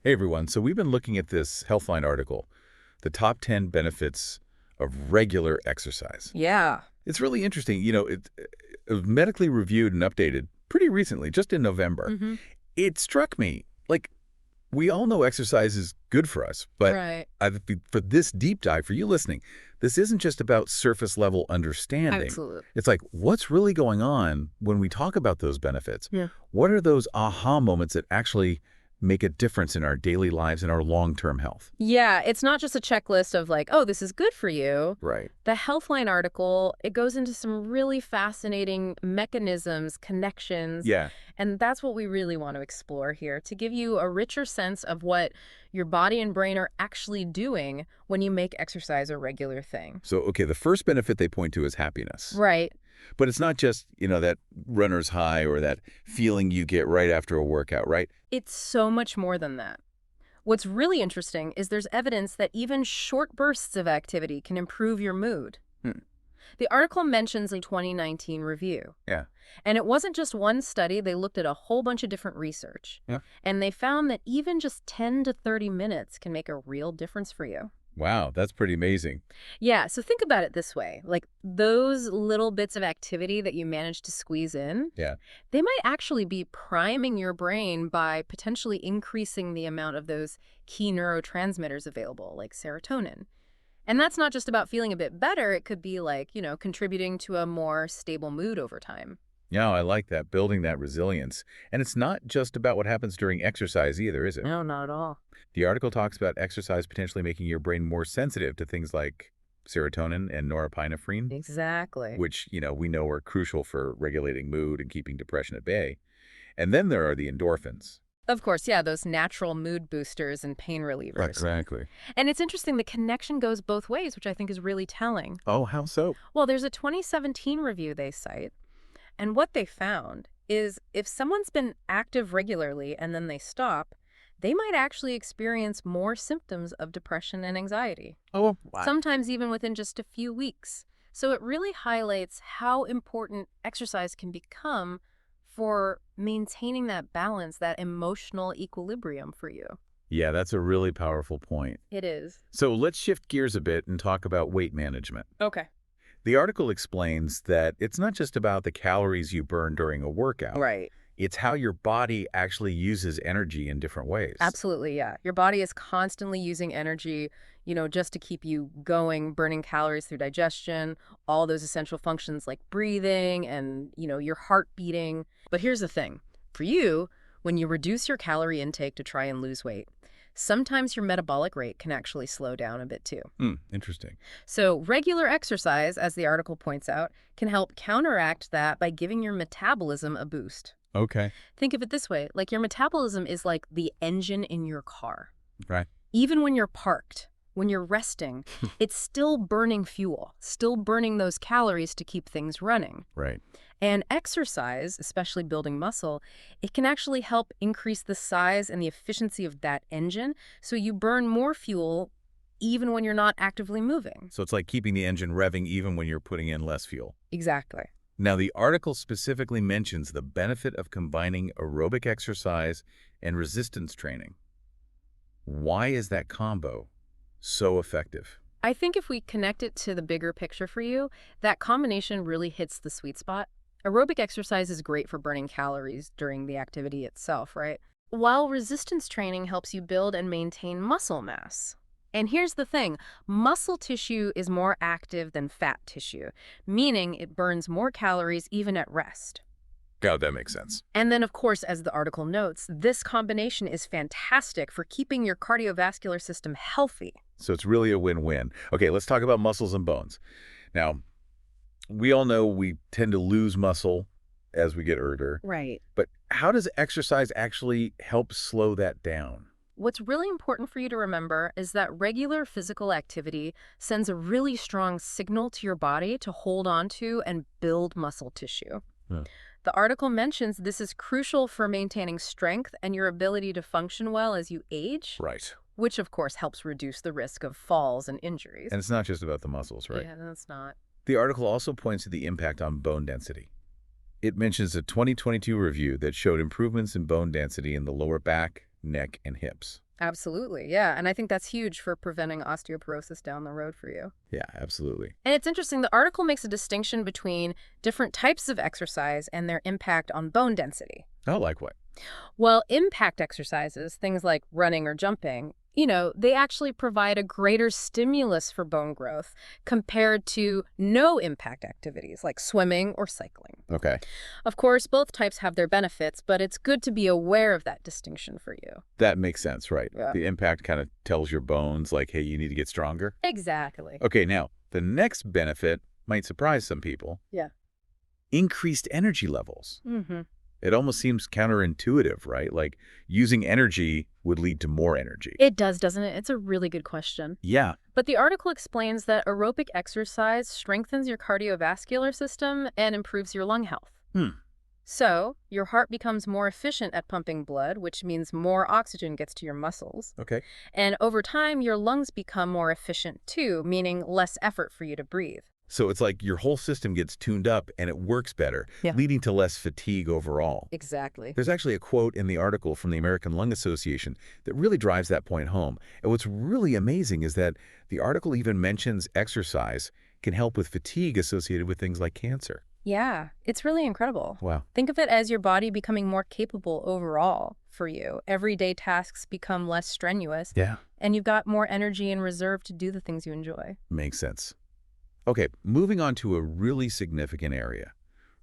Hey everyone, so we've been looking at this Healthline article, the top 10 benefits of regular exercise. Yeah. It's really interesting. It was medically reviewed and updated pretty recently, just in November. Hmm. It struck me, like, we all know exercise is good for us, but Right. for this deep dive, for you listening, this isn't just about surface level understanding. Absolutely. It's like, what's really going on when we talk about those benefits? Yeah. What are those aha moments that actually make a difference in our daily lives and our long-term health? Yeah, it's not just a checklist of like, oh, this is good for you. Right. The Healthline article, it goes into some really fascinating mechanisms, connections, Yeah. and that's what we really want to explore here to give you a richer sense of what your body and brain are actually doing when you make exercise a regular thing. So, okay, the first benefit they point to is happiness. Right. But it's not just, that runner's high or that feeling you get right after a workout, right? It's so much more than that. What's really interesting is there's evidence that even short bursts of activity can improve your mood. Hmm. The article mentions a 2019 review. Yeah. And it wasn't just one study, they looked at a whole bunch of different research. Yeah. And they found that even just 10 to 30 minutes can make a real difference for you. Wow, that's pretty amazing. Yeah, so think about it this way. Like those little bits of activity that you manage to squeeze in, Yeah. they might actually be priming your brain by potentially increasing the amount of those key neurotransmitters available, like serotonin. And that's not just about feeling a bit better. It could be like, contributing to a more stable mood over time. Yeah, I like that, building that resilience. And it's not just about what happens during exercise either, is it? No, not at all. The article talks about exercise potentially making your brain more sensitive to things like serotonin and norepinephrine, Exactly. which, we know are crucial for regulating mood and keeping depression at bay. And then there are the endorphins. Of course, yeah, those natural mood boosters and pain relievers. Exactly. And it's interesting, the connection goes both ways, which I think is really telling. Oh, how so? Well, there's a 2017 review they cite, and what they found is if someone's been active regularly and then they stop, they might actually experience more symptoms of depression and anxiety, Oh, wow. sometimes even within just a few weeks. So it really highlights how important exercise can become for maintaining that balance, that emotional equilibrium for you. Yeah, that's a really powerful point. It is. So let's shift gears a bit and talk about weight management. Okay. The article explains that it's not just about the calories you burn during a workout. Right. It's how your body actually uses energy in different ways. Absolutely, yeah. Your body is constantly using energy, just to keep you going, burning calories through digestion, all those essential functions like breathing and, your heart beating. But here's the thing. For you, when you reduce your calorie intake to try and lose weight, sometimes your metabolic rate can actually slow down a bit too. Interesting. So regular exercise, as the article points out, can help counteract that by giving your metabolism a boost. Okay. Think of it this way, like your metabolism is like the engine in your car. Right. Even when you're parked, when you're resting, it's still burning fuel, still burning those calories to keep things running. Right. And exercise, especially building muscle, it can actually help increase the size and the efficiency of that engine, so you burn more fuel even when you're not actively moving. So it's like keeping the engine revving even when you're putting in less fuel. Exactly. Now, the article specifically mentions the benefit of combining aerobic exercise and resistance training. Why is that combo so effective? I think if we connect it to the bigger picture for you, that combination really hits the sweet spot. Aerobic exercise is great for burning calories during the activity itself, right? While resistance training helps you build and maintain muscle mass. And here's the thing, muscle tissue is more active than fat tissue, meaning it burns more calories even at rest. Yeah, that makes sense. And then, of course, as the article notes, this combination is fantastic for keeping your cardiovascular system healthy. So it's really a win-win. Okay, let's talk about muscles and bones. Now, we all know we tend to lose muscle as we get older, Right. but how does exercise actually help slow that down? What's really important for you to remember is that regular physical activity sends a really strong signal to your body to hold on to and build muscle tissue. Yeah. The article mentions this is crucial for maintaining strength and your ability to function well as you age, Right. which of course helps reduce the risk of falls and injuries. And it's not just about the muscles, right? Yeah, that's not. The article also points to the impact on bone density. It mentions a 2022 review that showed improvements in bone density in the lower back, neck, and hips. Absolutely, yeah. And I think that's huge for preventing osteoporosis down the road for you. Yeah, absolutely. And it's interesting, the article makes a distinction between different types of exercise and their impact on bone density. Oh, like what? Well, impact exercises, things like running or jumping, they actually provide a greater stimulus for bone growth compared to no impact activities like swimming or cycling. Okay. Of course, both types have their benefits, but it's good to be aware of that distinction for you. That makes sense, right? Yeah. The impact kind of tells your bones, like, hey, you need to get stronger. Exactly. Okay, now, the next benefit might surprise some people. Yeah. Increased energy levels. Mm-hmm. It almost seems counterintuitive, right? Like using energy would lead to more energy. It does, doesn't it? It's a really good question. Yeah. But the article explains that aerobic exercise strengthens your cardiovascular system and improves your lung health. Hmm. So, your heart becomes more efficient at pumping blood, which means more oxygen gets to your muscles. Okay. And over time, your lungs become more efficient too, meaning less effort for you to breathe. So it's like your whole system gets tuned up and it works better, Yeah. leading to less fatigue overall. Exactly. There's actually a quote in the article from the American Lung Association that really drives that point home. And what's really amazing is that the article even mentions exercise can help with fatigue associated with things like cancer. Yeah, it's really incredible. Wow. Think of it as your body becoming more capable overall for you. Everyday tasks become less strenuous, Yeah. and you've got more energy in reserve to do the things you enjoy. Makes sense. Okay, moving on to a really significant area,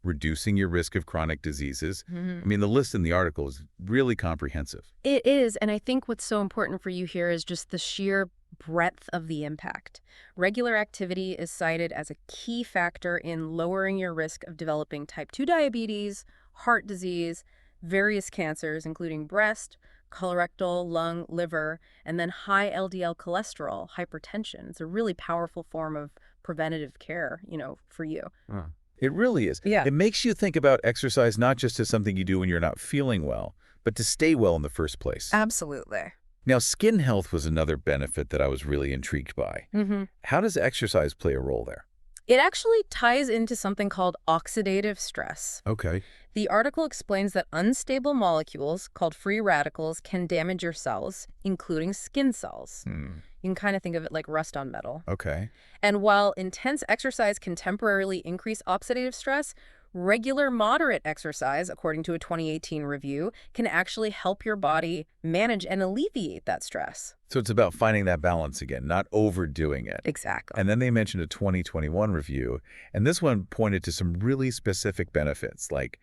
reducing your risk of chronic diseases. I mean, the list in the article is really comprehensive. It is, and I think what's so important for you here is just the sheer breadth of the impact. Regular activity is cited as a key factor in lowering your risk of developing type 2 diabetes, heart disease, various cancers, including breast, colorectal, lung, liver, and then high LDL cholesterol, hypertension. It's a really powerful form of preventative care, for you. Huh. It really is. Yeah. It makes you think about exercise not just as something you do when you're not feeling well, but to stay well in the first place. Absolutely. Now, skin health was another benefit that I was really intrigued by. How does exercise play a role there? It actually ties into something called oxidative stress. Okay. The article explains that unstable molecules called free radicals can damage your cells, including skin cells. You can kind of think of it like rust on metal. Okay. And while intense exercise can temporarily increase oxidative stress, regular moderate exercise, according to a 2018 review, can actually help your body manage and alleviate that stress. So it's about finding that balance again, not overdoing it. Exactly. And then they mentioned a 2021 review, and this one pointed to some really specific benefits, like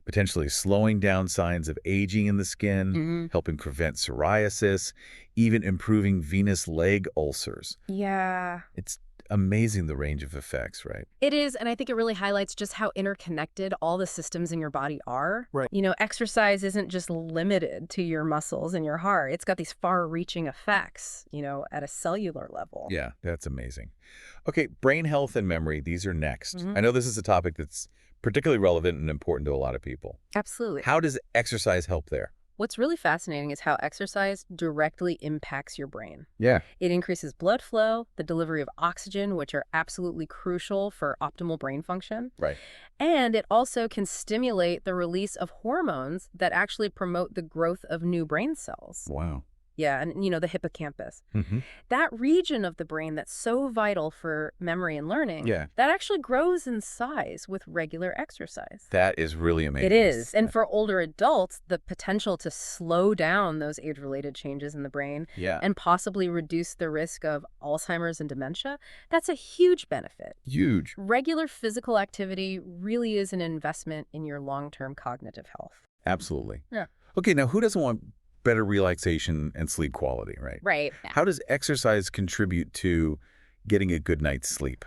potentially slowing down signs of aging in the skin, helping prevent psoriasis, even improving venous leg ulcers. Yeah. It's amazing the range of effects, right? It is, and I think it really highlights just how interconnected all the systems in your body are. Right. Exercise isn't just limited to your muscles and your heart. It's got these far-reaching effects, at a cellular level. Yeah, that's amazing. Okay, brain health and memory, these are next. I know this is a topic that's particularly relevant and important to a lot of people. Absolutely. How does exercise help there? What's really fascinating is how exercise directly impacts your brain. Yeah. It increases blood flow, the delivery of oxygen, which are absolutely crucial for optimal brain function. Right. And it also can stimulate the release of hormones that actually promote the growth of new brain cells. Wow. Yeah, and the hippocampus. That region of the brain that's so vital for memory and learning, Yeah. that actually grows in size with regular exercise. That is really amazing. It is. And for older adults, the potential to slow down those age-related changes in the brain Yeah. and possibly reduce the risk of Alzheimer's and dementia, that's a huge benefit. Huge. Regular physical activity really is an investment in your long-term cognitive health. Absolutely. Yeah. Okay, now who doesn't want better relaxation and sleep quality, right? Right. How does exercise contribute to getting a good night's sleep?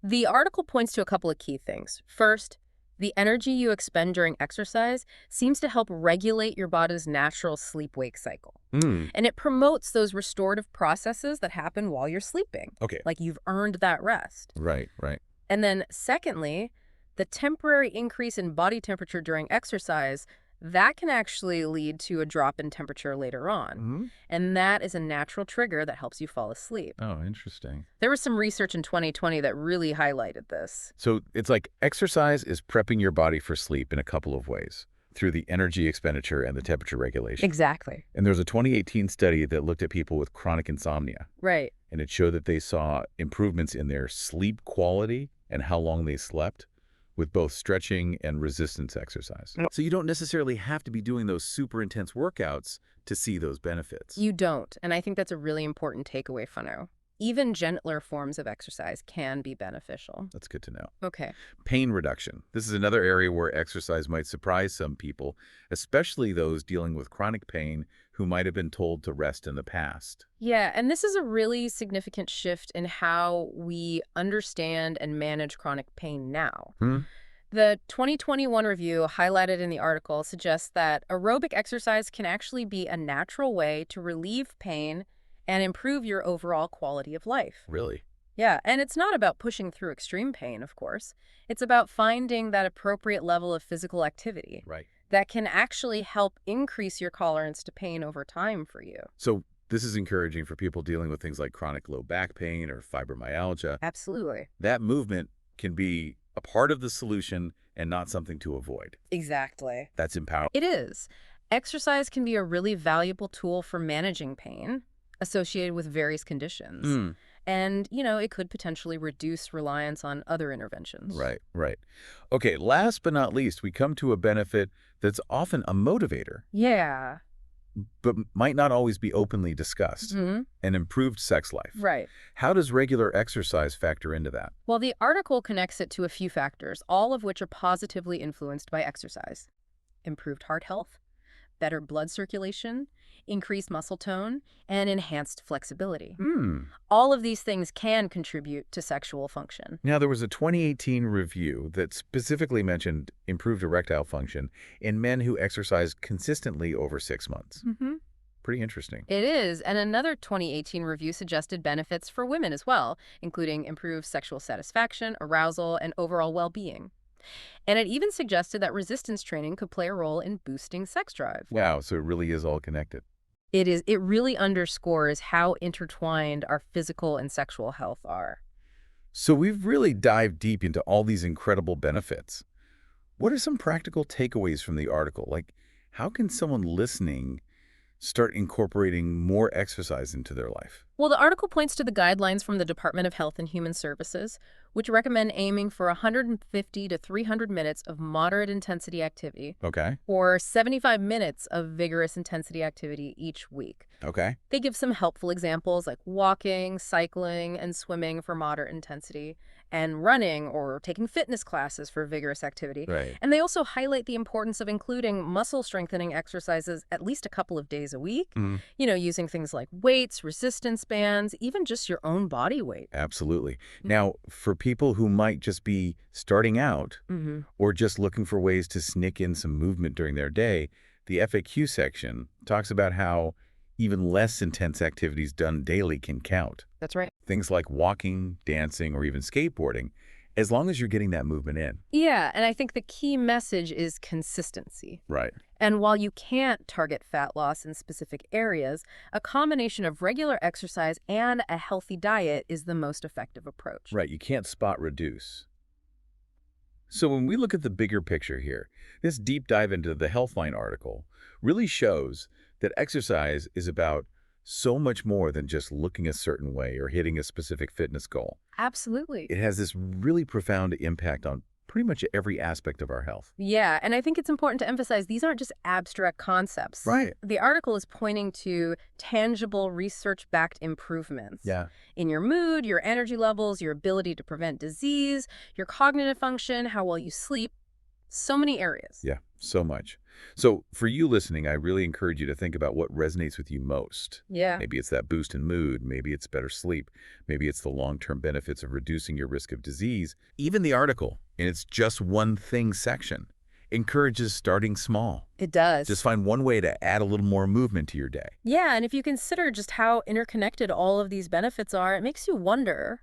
The article points to a couple of key things. First, the energy you expend during exercise seems to help regulate your body's natural sleep-wake cycle. And it promotes those restorative processes that happen while you're sleeping. Okay. Like you've earned that rest. Right, right. And then secondly, the temporary increase in body temperature during exercise, that can actually lead to a drop in temperature later on. And that is a natural trigger that helps you fall asleep. Oh, interesting. There was some research in 2020 that really highlighted this. So it's like exercise is prepping your body for sleep in a couple of ways. through the energy expenditure and the temperature regulation. Exactly. And there's a 2018 study that looked at people with chronic insomnia, Right. and it showed that they saw improvements in their sleep quality and how long they slept with both stretching and resistance exercise. Yep. So you don't necessarily have to be doing those super intense workouts to see those benefits. You don't, and I think that's a really important takeaway for now. Even gentler forms of exercise can be beneficial. That's good to know. Okay. Pain reduction. This is another area where exercise might surprise some people, especially those dealing with chronic pain who might have been told to rest in the past. Yeah, and this is a really significant shift in how we understand and manage chronic pain now. Hmm? The 2021 review highlighted in the article suggests that aerobic exercise can actually be a natural way to relieve pain and improve your overall quality of life. Really? Yeah, and it's not about pushing through extreme pain, of course. It's about finding that appropriate level of physical activity Right. that can actually help increase your tolerance to pain over time for you. So this is encouraging for people dealing with things like chronic low back pain or fibromyalgia. Absolutely. That movement can be a part of the solution and not something to avoid. Exactly. That's empowering. It is. Exercise can be a really valuable tool for managing pain associated with various conditions. And, it could potentially reduce reliance on other interventions. Right, right. Okay, last but not least, we come to a benefit that's often a motivator, Yeah. but might not always be openly discussed. Hmm. An improved sex life. Right. How does regular exercise factor into that? Well, the article connects it to a few factors, all of which are positively influenced by exercise. Improved heart health, better blood circulation, increased muscle tone, and enhanced flexibility. All of these things can contribute to sexual function. Now, there was a 2018 review that specifically mentioned improved erectile function in men who exercise consistently over 6 months. Pretty interesting. It is, and another 2018 review suggested benefits for women as well, including improved sexual satisfaction, arousal, and overall well-being. And it even suggested that resistance training could play a role in boosting sex drive. Wow, so it really is all connected. It is. It really underscores how intertwined our physical and sexual health are. So we've really dived deep into all these incredible benefits. What are some practical takeaways from the article? Like, how can someone listening start incorporating more exercise into their life? Well, the article points to the guidelines from the Department of Health and Human Services, which recommend aiming for 150 to 300 minutes of moderate intensity activity Okay. or 75 minutes of vigorous intensity activity each week. Okay. They give some helpful examples like walking, cycling, and swimming for moderate intensity, and running or taking fitness classes for vigorous activity. Right. And they also highlight the importance of including muscle strengthening exercises at least a couple of days a week, using things like weights, resistance bands, even just your own body weight. Absolutely. Now, for people who might just be starting out or just looking for ways to sneak in some movement during their day, the FAQ section talks about how even less intense activities done daily can count. That's right. Things like walking, dancing, or even skateboarding, as long as you're getting that movement in. Yeah, and I think the key message is consistency. Right. And while you can't target fat loss in specific areas, a combination of regular exercise and a healthy diet is the most effective approach. Right. You can't spot reduce. So when we look at the bigger picture here, this deep dive into the Healthline article really shows that exercise is about so much more than just looking a certain way or hitting a specific fitness goal. Absolutely. It has this really profound impact on pretty much every aspect of our health. Yeah, and I think it's important to emphasize these aren't just abstract concepts. Right. The article is pointing to tangible research-backed improvements Yeah. in your mood, your energy levels, your ability to prevent disease, your cognitive function, how well you sleep, so many areas. Yeah, so much. So for you listening, I really encourage you to think about what resonates with you most. Yeah. Maybe it's that boost in mood. Maybe it's better sleep. Maybe it's the long-term benefits of reducing your risk of disease. Even the article, in its just one thing section, encourages starting small. It does. Just find one way to add a little more movement to your day. Yeah, and if you consider just how interconnected all of these benefits are, it makes you wonder,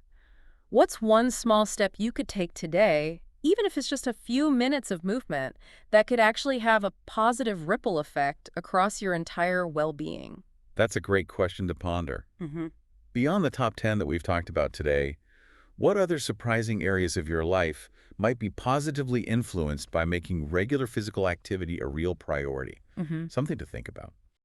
what's one small step you could take today, even if it's just a few minutes of movement, that could actually have a positive ripple effect across your entire well-being? That's a great question to ponder. Mm-hmm. Beyond the top 10 that we've talked about today, what other surprising areas of your life might be positively influenced by making regular physical activity a real priority. Hmm. Something to think about.